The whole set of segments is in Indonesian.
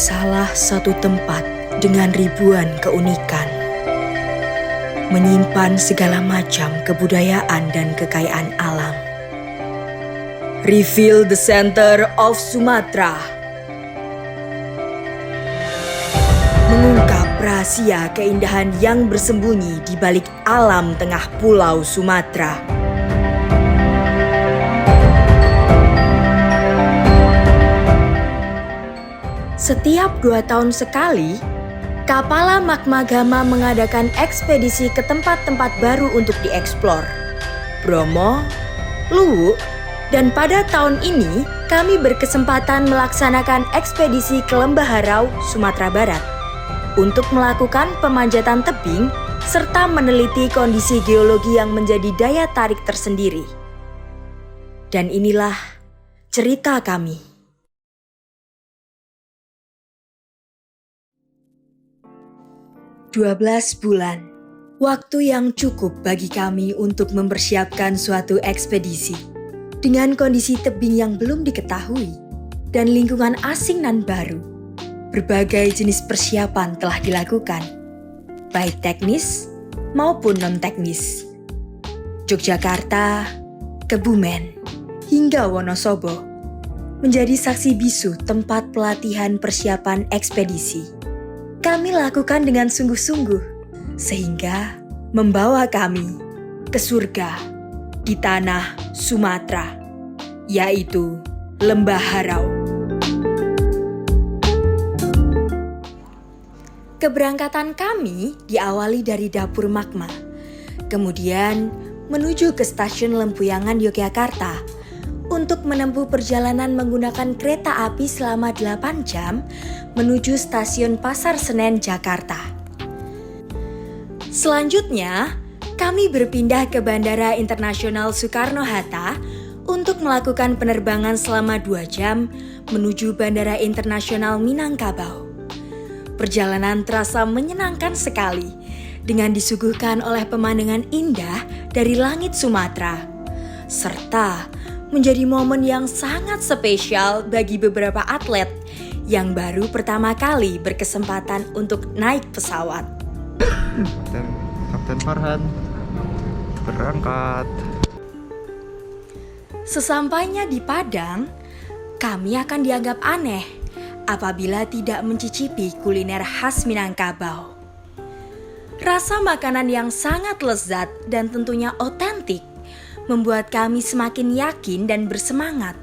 Salah satu tempat dengan ribuan keunikan, menyimpan segala macam kebudayaan dan kekayaan alam. Reveal the center of Sumatra. Mengungkap rahasia keindahan yang bersembunyi di balik alam tengah pulau Sumatera. Setiap 2 tahun sekali, Kapala Magmagama mengadakan ekspedisi ke tempat-tempat baru untuk dieksplor. Bromo, Luwuk, dan pada tahun ini kami berkesempatan melaksanakan ekspedisi ke Lembah Harau, Sumatera Barat untuk melakukan pemanjatan tebing serta meneliti kondisi geologi yang menjadi daya tarik tersendiri. Dan inilah cerita kami. 12 bulan, waktu yang cukup bagi kami untuk mempersiapkan suatu ekspedisi. Dengan kondisi tebing yang belum diketahui dan lingkungan asing nan baru, berbagai jenis persiapan telah dilakukan, baik teknis maupun non-teknis. Yogyakarta, Kebumen, hingga Wonosobo menjadi saksi bisu tempat pelatihan persiapan ekspedisi. Kami lakukan dengan sungguh-sungguh, sehingga membawa kami ke surga di tanah Sumatera, yaitu Lembah Harau. Keberangkatan kami diawali dari dapur magma, kemudian menuju ke stasiun Lempuyangan Yogyakarta untuk menempuh perjalanan menggunakan kereta api selama 8 jam menuju stasiun Pasar Senen, Jakarta. Selanjutnya, kami berpindah ke Bandara Internasional Soekarno-Hatta untuk melakukan penerbangan selama 2 jam menuju Bandara Internasional Minangkabau. Perjalanan terasa menyenangkan sekali dengan disuguhkan oleh pemandangan indah dari langit Sumatera, serta menjadi momen yang sangat spesial bagi beberapa atlet yang baru pertama kali berkesempatan untuk naik pesawat. Kapten Farhan berangkat. Sesampainya di Padang, kami akan dianggap aneh apabila tidak mencicipi kuliner khas Minangkabau. Rasa makanan yang sangat lezat dan tentunya otentik membuat kami semakin yakin dan bersemangat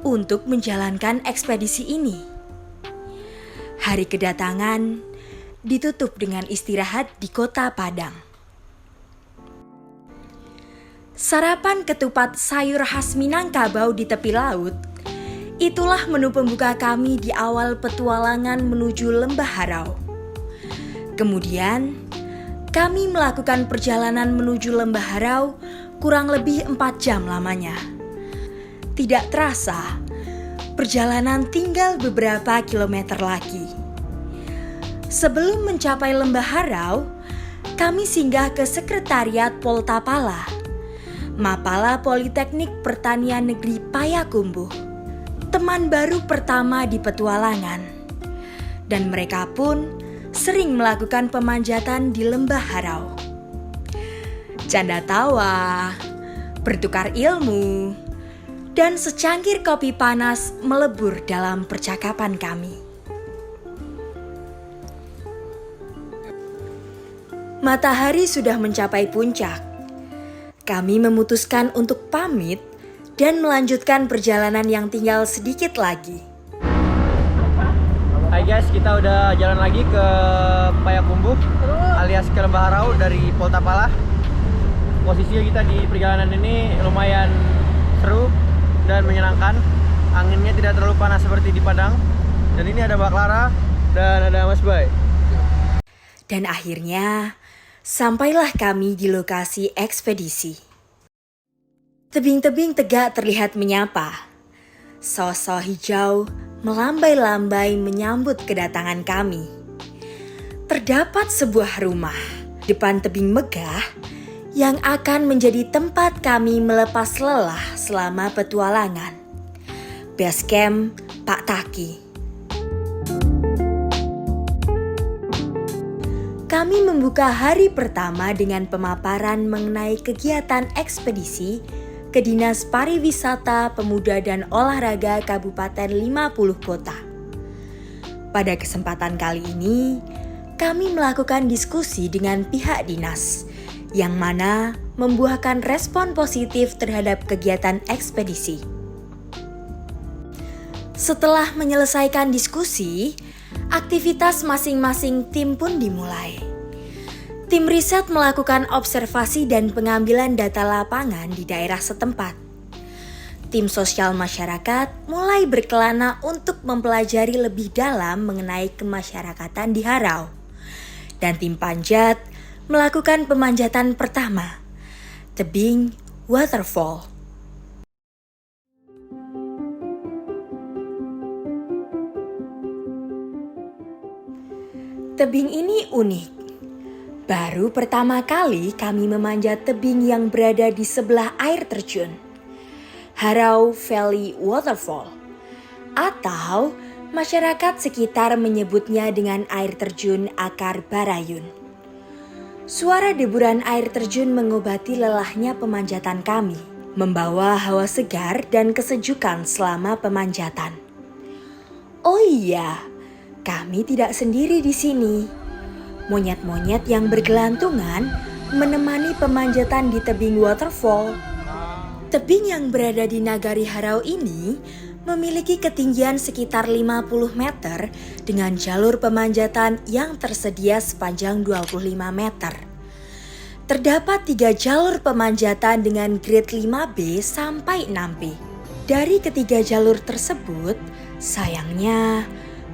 untuk menjalankan ekspedisi ini. Hari kedatangan ditutup dengan istirahat di kota Padang. Sarapan ketupat sayur khas Minangkabau di tepi laut, itulah menu pembuka kami di awal petualangan menuju Lembah Harau. Kemudian, kami melakukan perjalanan menuju Lembah Harau kurang lebih 4 jam lamanya. Tidak terasa, perjalanan tinggal beberapa kilometer lagi. Sebelum mencapai Lembah Harau, kami singgah ke Sekretariat Poltapala, Mapala Politeknik Pertanian Negeri Payakumbuh, teman baru pertama di petualangan. Dan mereka pun sering melakukan pemanjatan di Lembah Harau. Canda tawa, bertukar ilmu, dan secangkir kopi panas melebur dalam percakapan kami. Matahari sudah mencapai puncak. Kami memutuskan untuk pamit dan melanjutkan perjalanan yang tinggal sedikit lagi. Hai guys, kita udah jalan lagi ke Payakumbuh alias ke Lembah Harau dari Poltapala. Posisinya kita di perjalanan ini lumayan seru dan menyenangkan. Anginnya tidak terlalu panas seperti di Padang. Dan ini ada Mbak Clara dan ada Mas Bay. Dan akhirnya, sampailah kami di lokasi ekspedisi. Tebing-tebing tegak terlihat menyapa. Sosok hijau melambai-lambai menyambut kedatangan kami. Terdapat sebuah rumah depan tebing megah yang akan menjadi tempat kami melepas lelah selama petualangan. Base Camp Pak Taki. kami membuka hari pertama dengan pemaparan mengenai kegiatan ekspedisi ke Dinas Pariwisata, Pemuda dan Olahraga Kabupaten 50 Kota. Pada kesempatan kali ini, kami melakukan diskusi dengan pihak dinas, yang mana membuahkan respon positif terhadap kegiatan ekspedisi. Setelah menyelesaikan diskusi, aktivitas masing-masing tim pun dimulai. Tim riset melakukan observasi dan pengambilan data lapangan di daerah setempat. Tim sosial masyarakat mulai berkelana untuk mempelajari lebih dalam mengenai kemasyarakatan di Harau. Dan tim panjat melakukan pemanjatan pertama, tebing waterfall. Tebing ini unik. Baru pertama kali kami memanjat tebing yang berada di sebelah air terjun, Harau Valley Waterfall, atau masyarakat sekitar menyebutnya dengan air terjun Akar Barayun. Suara deburan air terjun mengobati lelahnya pemanjatan kami, membawa hawa segar dan kesejukan selama pemanjatan. Oh iya, kami tidak sendiri di sini. Monyet-monyet yang bergelantungan menemani pemanjatan di tebing waterfall. Tebing yang berada di Nagari Harau ini memiliki ketinggian sekitar 50 meter dengan jalur pemanjatan yang tersedia sepanjang 25 meter. Terdapat 3 jalur pemanjatan dengan grade 5B sampai 6B. Dari ketiga jalur tersebut, sayangnya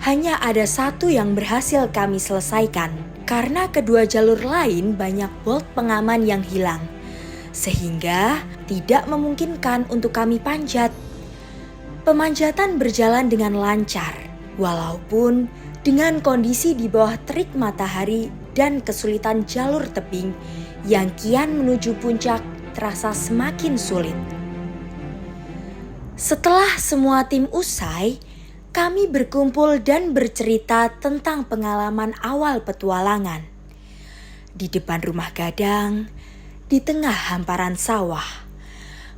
hanya ada satu yang berhasil kami selesaikan karena kedua jalur lain banyak bolt pengaman yang hilang, sehingga tidak memungkinkan untuk kami panjat. Pemanjatan berjalan dengan lancar, walaupun dengan kondisi di bawah terik matahari dan kesulitan jalur tebing yang kian menuju puncak terasa semakin sulit. Setelah semua tim usai, kami berkumpul dan bercerita tentang pengalaman awal petualangan. Di depan rumah Gadang, di tengah hamparan sawah,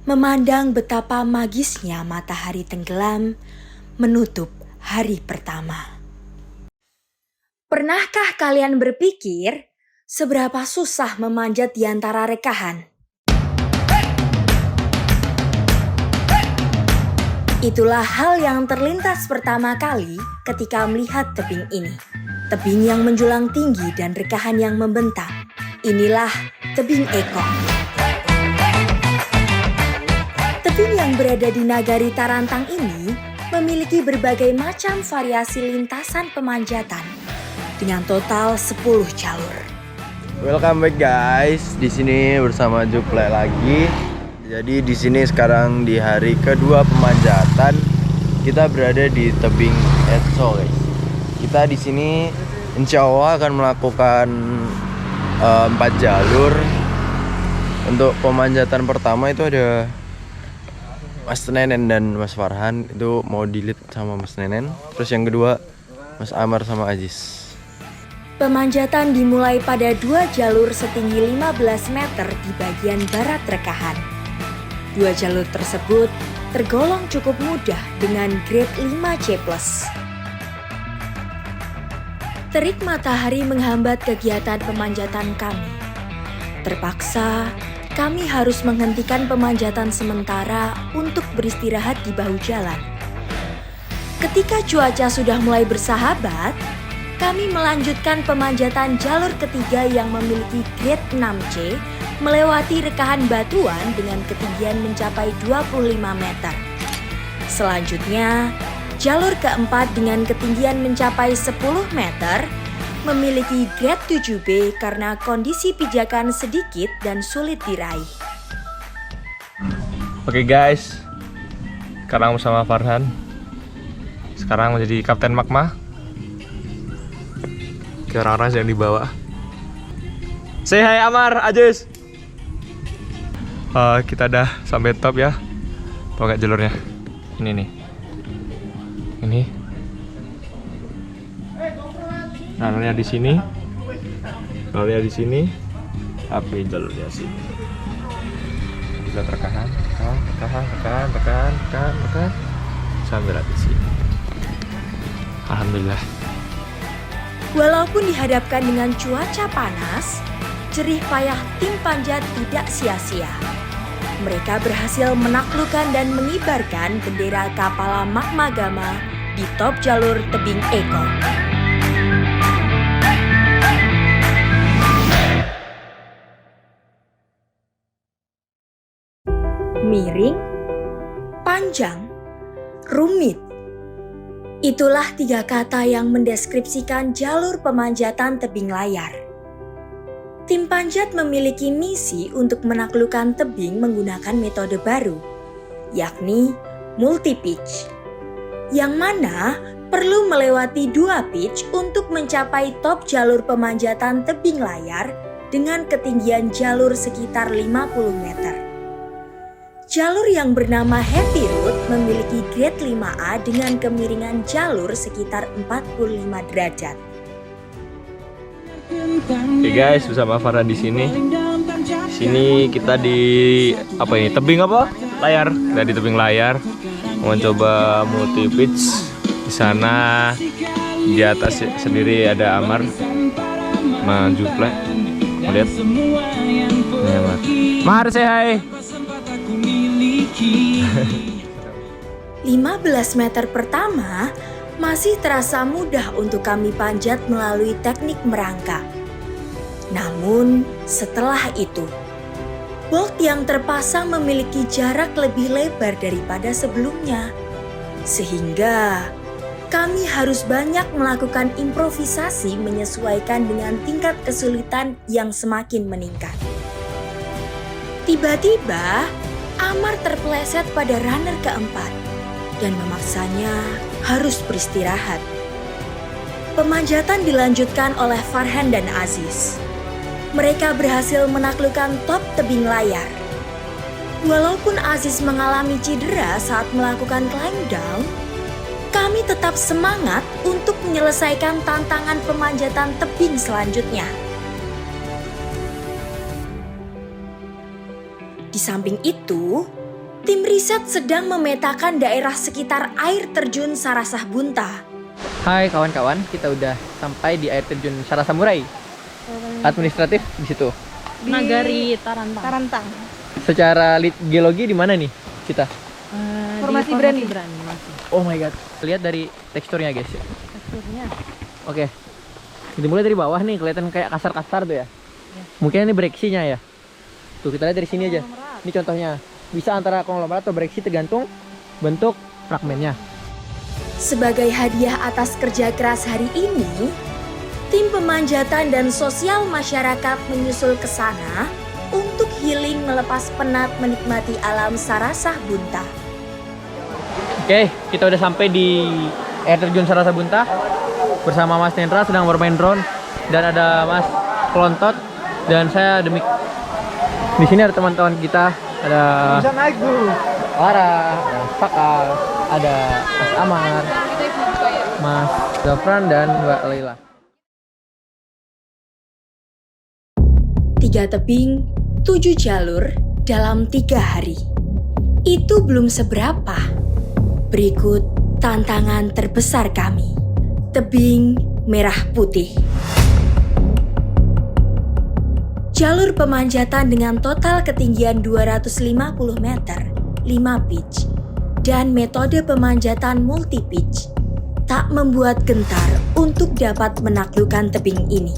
memandang betapa magisnya matahari tenggelam menutup hari pertama. Pernahkah kalian berpikir seberapa susah memanjat di antara rekahan? Itulah hal yang terlintas pertama kali ketika melihat tebing ini. Tebing yang menjulang tinggi dan rekahan yang membentang. Inilah tebing Ekong. Tebing yang berada di Nagari Tarantang ini memiliki berbagai macam variasi lintasan pemanjatan dengan total 10 jalur. Welcome back guys, di sini bersama Juple lagi. Jadi di sini sekarang di hari kedua pemanjatan, kita berada di tebing Etso guys. Kita di sini insya Allah akan melakukan 4 jalur. Untuk pemanjatan pertama itu ada Mas Nenen dan Mas Farhan, itu mau di-lead sama Mas Nenen. Terus yang kedua Mas Amar sama Aziz. Pemanjatan dimulai pada 2 jalur setinggi 15 meter di bagian barat rekahan. 2 jalur tersebut tergolong cukup mudah dengan grade 5C+. Terik matahari menghambat kegiatan pemanjatan kami. Terpaksa, kami harus menghentikan pemanjatan sementara untuk beristirahat di bahu jalan. Ketika cuaca sudah mulai bersahabat, kami melanjutkan pemanjatan jalur ketiga yang memiliki grade 6C melewati rekahan batuan dengan ketinggian mencapai 25 meter. Selanjutnya, jalur keempat dengan ketinggian mencapai 10 meter memiliki grade 7B karena kondisi pijakan sedikit dan sulit diraih. Oke guys, sekarang bersama Farhan. Sekarang menjadi Kapten Magma. Ke orang-orang yang dibawa. Say hi Amar, Aziz. Kita udah sampai top ya. Tuh nggak jalurnya? Ini nih. Ini. Jalurnya di sini. Jalurnya di sini, tapi jalurnya sini. Bisa tekan sambil di sini. Alhamdulillah. Walaupun dihadapkan dengan cuaca panas, jerih payah tim panjat tidak sia-sia. Mereka berhasil menaklukkan dan mengibarkan bendera Kapala Magmagama di top jalur tebing Eko. Miring, panjang, rumit. Itulah 3 kata yang mendeskripsikan jalur pemanjatan tebing layar. Tim panjat memiliki misi untuk menaklukkan tebing menggunakan metode baru, yakni multi-pitch, yang mana perlu melewati 2 pitch untuk mencapai top jalur pemanjatan tebing layar dengan ketinggian jalur sekitar 50 meter. Jalur yang bernama Heavy Road memiliki grade 5A dengan kemiringan jalur sekitar 45 derajat. Oke guys, bersama Farhan di sini. Sini kita di apa ini? Tebing apa? Layar. Kita di tebing layar. Mau coba multi pitch. Di sana di atas sendiri ada Amar, Majuple. Mau lihat? Ya, Mar, say hi. 15 meter pertama masih terasa mudah untuk kami panjat melalui teknik merangkak. Namun setelah itu, bolt yang terpasang memiliki jarak lebih lebar daripada sebelumnya. Sehingga kami harus banyak melakukan improvisasi menyesuaikan dengan tingkat kesulitan yang semakin meningkat. Tiba-tiba, Amar terpeleset pada runner keempat dan memaksanya harus beristirahat. Pemanjatan dilanjutkan oleh Farhan dan Aziz. Mereka berhasil menaklukkan top tebing layar. Walaupun Aziz mengalami cedera saat melakukan climb down, kami tetap semangat untuk menyelesaikan tantangan pemanjatan tebing selanjutnya. Di samping itu, tim riset sedang memetakan daerah sekitar air terjun Sarasah Bunta. Hai kawan-kawan, kita udah sampai di air terjun Sarasamurai. Administratif di situ. Nagari Tarantang. Secara geologi di mana nih kita? Formasi Brani. Oh my god. Lihat dari teksturnya guys. Teksturnya. Oke. Dimulai dari bawah nih, kelihatan kayak kasar-kasar tuh ya. Mungkin ini breksinya ya. Tuh kita lihat dari sini aja. Ini contohnya. Bisa antara konglomerat atau breksi tergantung bentuk fragmennya. Sebagai hadiah atas kerja keras hari ini, tim pemanjatan dan sosial masyarakat menyusul ke sana untuk healing melepas penat menikmati alam Sarasah Bunta. Oke, kita udah sampai di air terjun Sarasah Bunta bersama Mas Nendra sedang bermain drone dan ada Mas Klontot dan saya Demik. Di sini ada teman-teman kita, ada bisa naik dulu. Lara, ada Fakal, ada Mas Amar, Mas Zafran dan Mbak Leila. 3 tebing, 7 jalur dalam 3 hari. Itu belum seberapa. Berikut tantangan terbesar kami. Tebing Merah Putih. Jalur pemanjatan dengan total ketinggian 250 meter, 5 pitch, dan metode pemanjatan multi-pitch tak membuat gentar untuk dapat menaklukkan tebing ini.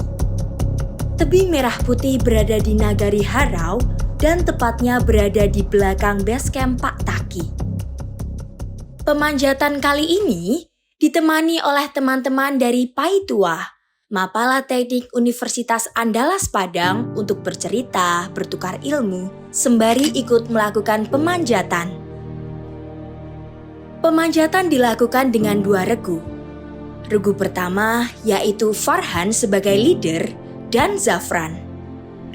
Tebing Merah Putih berada di Nagari Harau dan tepatnya berada di belakang basecamp Pak Taki. Pemanjatan kali ini ditemani oleh teman-teman dari Paitua, Mapala Teknik Universitas Andalas Padang untuk bercerita, bertukar ilmu, sembari ikut melakukan pemanjatan. Pemanjatan dilakukan dengan 2 regu. Regu pertama yaitu Farhan sebagai leader dan Zafran.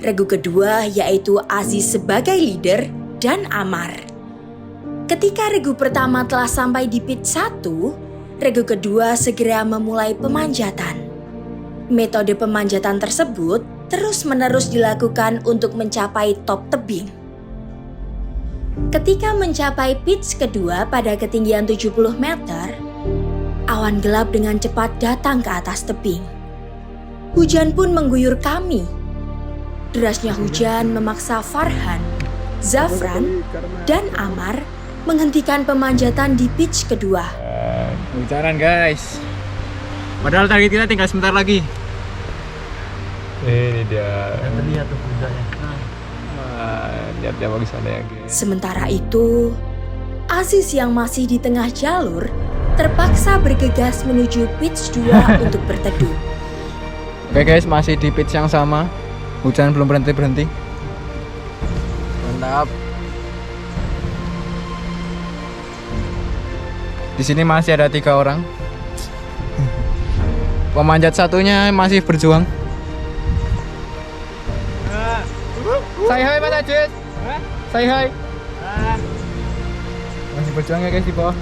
Regu kedua yaitu Aziz sebagai leader dan Amar. Ketika regu pertama telah sampai di pitch 1, regu kedua segera memulai pemanjatan. Metode pemanjatan tersebut terus-menerus dilakukan untuk mencapai top tebing. Ketika mencapai pitch kedua pada ketinggian 70 meter, awan gelap dengan cepat datang ke atas tebing. Hujan pun mengguyur kami. Derasnya hujan memaksa Farhan, Zafran, dan Amar menghentikan pemanjatan di pitch kedua. Hujanan guys. Padahal target kita tinggal sebentar lagi. Ini dia. Terlihat tuh hujannya. Lihat dia bagus sana ya guys. Sementara itu, Aziz yang masih di tengah jalur terpaksa bergegas menuju pitch 2 untuk berteduh. Oke guys, masih di pitch yang sama. Hujan belum berhenti. Mantap. Di sini masih ada 3 orang. Pemanjat satunya masih berjuang. Say hi Mas Ajit. Say hi. Masih berjuang ya guys di bawah.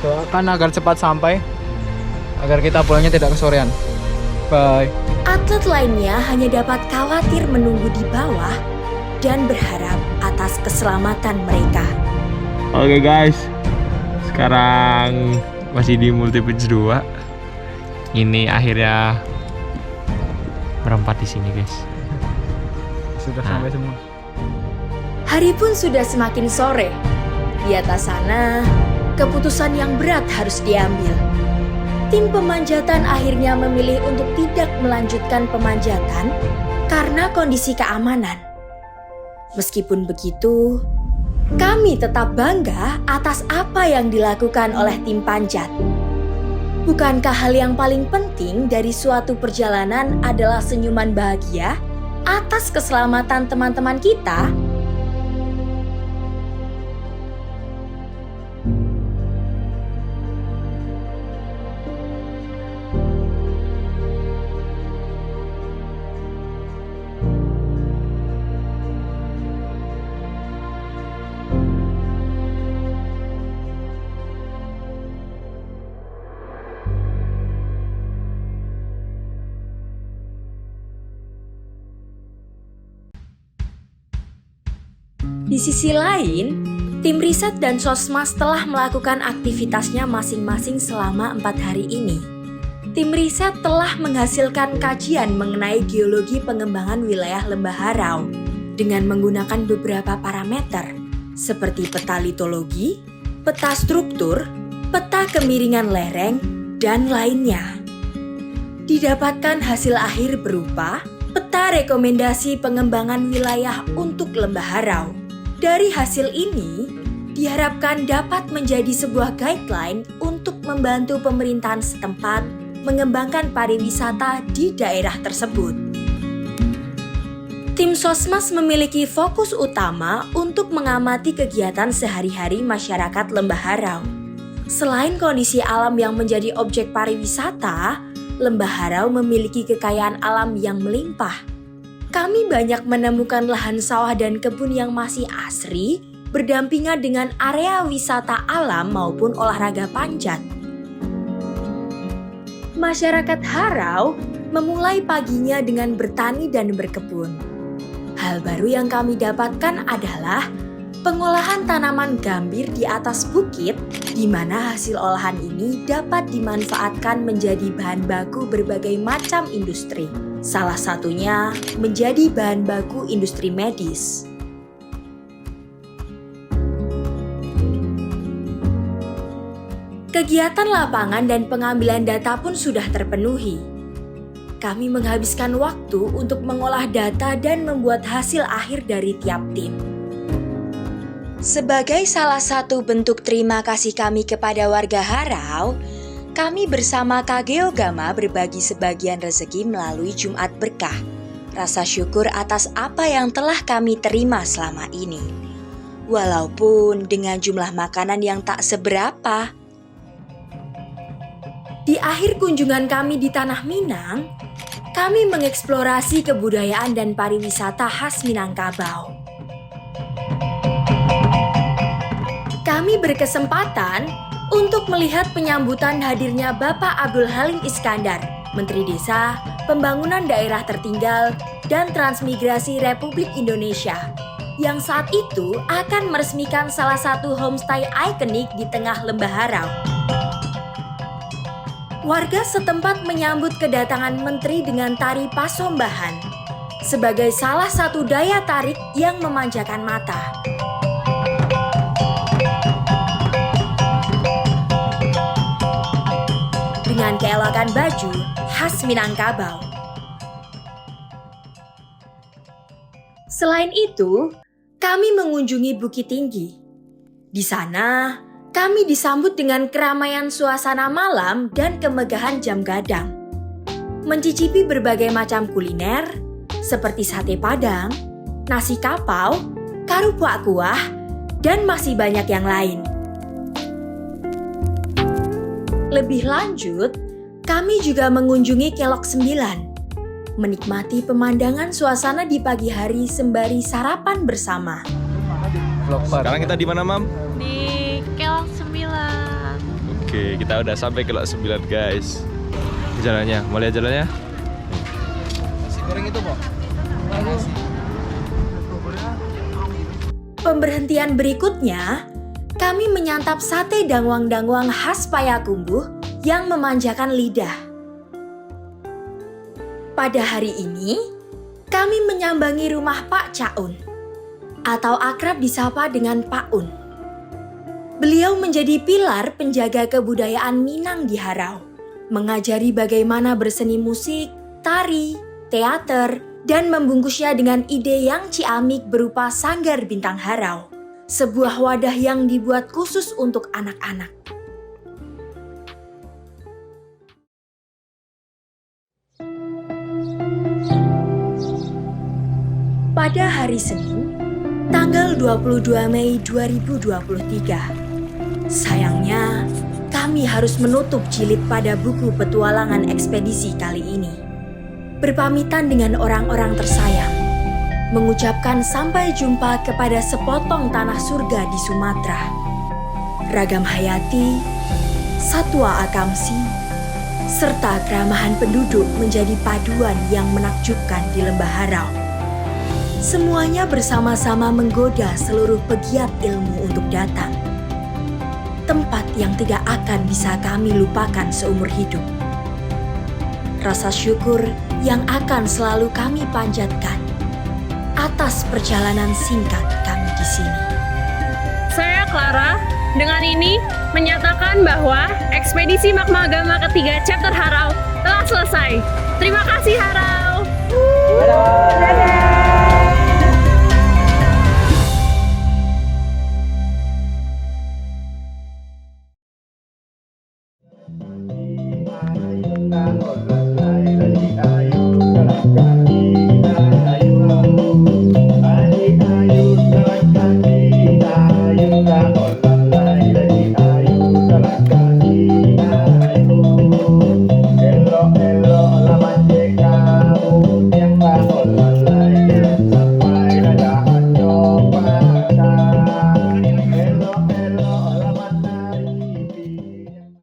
Doakan agar cepat sampai, agar kita pulangnya tidak kesorean. Bye. Atlet lainnya hanya dapat khawatir menunggu di bawah dan berharap atas keselamatan mereka. Oke guys, sekarang masih di multi pitch 2. Ini akhirnya berempat di sini guys. Sudah sampai semua. Hari pun sudah semakin sore. Di atas sana, keputusan yang berat harus diambil. Tim pemanjatan akhirnya memilih untuk tidak melanjutkan pemanjatan karena kondisi keamanan. Meskipun begitu, kami tetap bangga atas apa yang dilakukan oleh tim panjat. Bukankah hal yang paling penting dari suatu perjalanan adalah senyuman bahagia atas keselamatan teman-teman kita? Di sisi lain, tim riset dan Sosmas telah melakukan aktivitasnya masing-masing selama 4 hari ini. Tim riset telah menghasilkan kajian mengenai geologi pengembangan wilayah Lembah Harau dengan menggunakan beberapa parameter seperti peta litologi, peta struktur, peta kemiringan lereng, dan lainnya. Didapatkan hasil akhir berupa peta rekomendasi pengembangan wilayah untuk Lembah Harau. Dari hasil ini, diharapkan dapat menjadi sebuah guideline untuk membantu pemerintahan setempat mengembangkan pariwisata di daerah tersebut. Tim Sosmas memiliki fokus utama untuk mengamati kegiatan sehari-hari masyarakat Lembah Harau. Selain kondisi alam yang menjadi objek pariwisata, Lembah Harau memiliki kekayaan alam yang melimpah. Kami banyak menemukan lahan sawah dan kebun yang masih asri, berdampingan dengan area wisata alam maupun olahraga panjat. Masyarakat Harau memulai paginya dengan bertani dan berkebun. Hal baru yang kami dapatkan adalah pengolahan tanaman gambir di atas bukit, di mana hasil olahan ini dapat dimanfaatkan menjadi bahan baku berbagai macam industri. Salah satunya menjadi bahan baku industri medis. Kegiatan lapangan dan pengambilan data pun sudah terpenuhi. Kami menghabiskan waktu untuk mengolah data dan membuat hasil akhir dari tiap tim. Sebagai salah satu bentuk terima kasih kami kepada warga Harau, kami bersama KGO Gama berbagi sebagian rezeki melalui Jumat Berkah. Rasa syukur atas apa yang telah kami terima selama ini. Walaupun dengan jumlah makanan yang tak seberapa. Di akhir kunjungan kami di Tanah Minang, kami mengeksplorasi kebudayaan dan pariwisata khas Minangkabau. Kami berkesempatan untuk melihat penyambutan hadirnya Bapak Abdul Halim Iskandar, Menteri Desa, Pembangunan Daerah Tertinggal, dan Transmigrasi Republik Indonesia yang saat itu akan meresmikan salah satu homestay ikonik di tengah Lembah Harau. Warga setempat menyambut kedatangan menteri dengan tari Pasombahan sebagai salah satu daya tarik yang memanjakan mata. Dengan keelokan baju khas Minangkabau. Selain itu, kami mengunjungi Bukit Tinggi. Di sana, kami disambut dengan keramaian suasana malam dan kemegahan jam gadang. Mencicipi berbagai macam kuliner, seperti sate padang, nasi kapau, karupuak kuah, dan masih banyak yang lain. Lebih lanjut, kami juga mengunjungi Kelok 9, menikmati pemandangan suasana di pagi hari sembari sarapan bersama. Sekarang kita di mana, Mam? Di Kelok 9. Oke, kita udah sampai Kelok 9, guys. Jalannya, mau lihat jalannya? Nasi goreng itu, Pak. Pemberhentian berikutnya, kami menyantap sate dangwang-dangwang khas Payakumbuh yang memanjakan lidah. Pada hari ini, kami menyambangi rumah Pak Caun, atau akrab disapa dengan Pak Un. Beliau menjadi pilar penjaga kebudayaan Minang di Harau, mengajari bagaimana berseni musik, tari, teater, dan membungkusnya dengan ide yang ciamik berupa Sanggar Bintang Harau, sebuah wadah yang dibuat khusus untuk anak-anak. Pada hari Senin, tanggal 22 Mei 2023, sayangnya kami harus menutup jilid pada buku petualangan ekspedisi kali ini. Berpamitan dengan orang-orang tersayang, mengucapkan sampai jumpa kepada sepotong tanah surga di Sumatera. Ragam hayati, satwa akamsi, serta keramahan penduduk menjadi paduan yang menakjubkan di Lembah Harau. Semuanya bersama-sama menggoda seluruh pegiat ilmu untuk datang. Tempat yang tidak akan bisa kami lupakan seumur hidup. Rasa syukur yang akan selalu kami panjatkan atas perjalanan singkat kami di sini. Saya Clara, dengan ini menyatakan bahwa ekspedisi Magma Agama ketiga chapter Harau telah selesai. Terima kasih Harau. Dadah.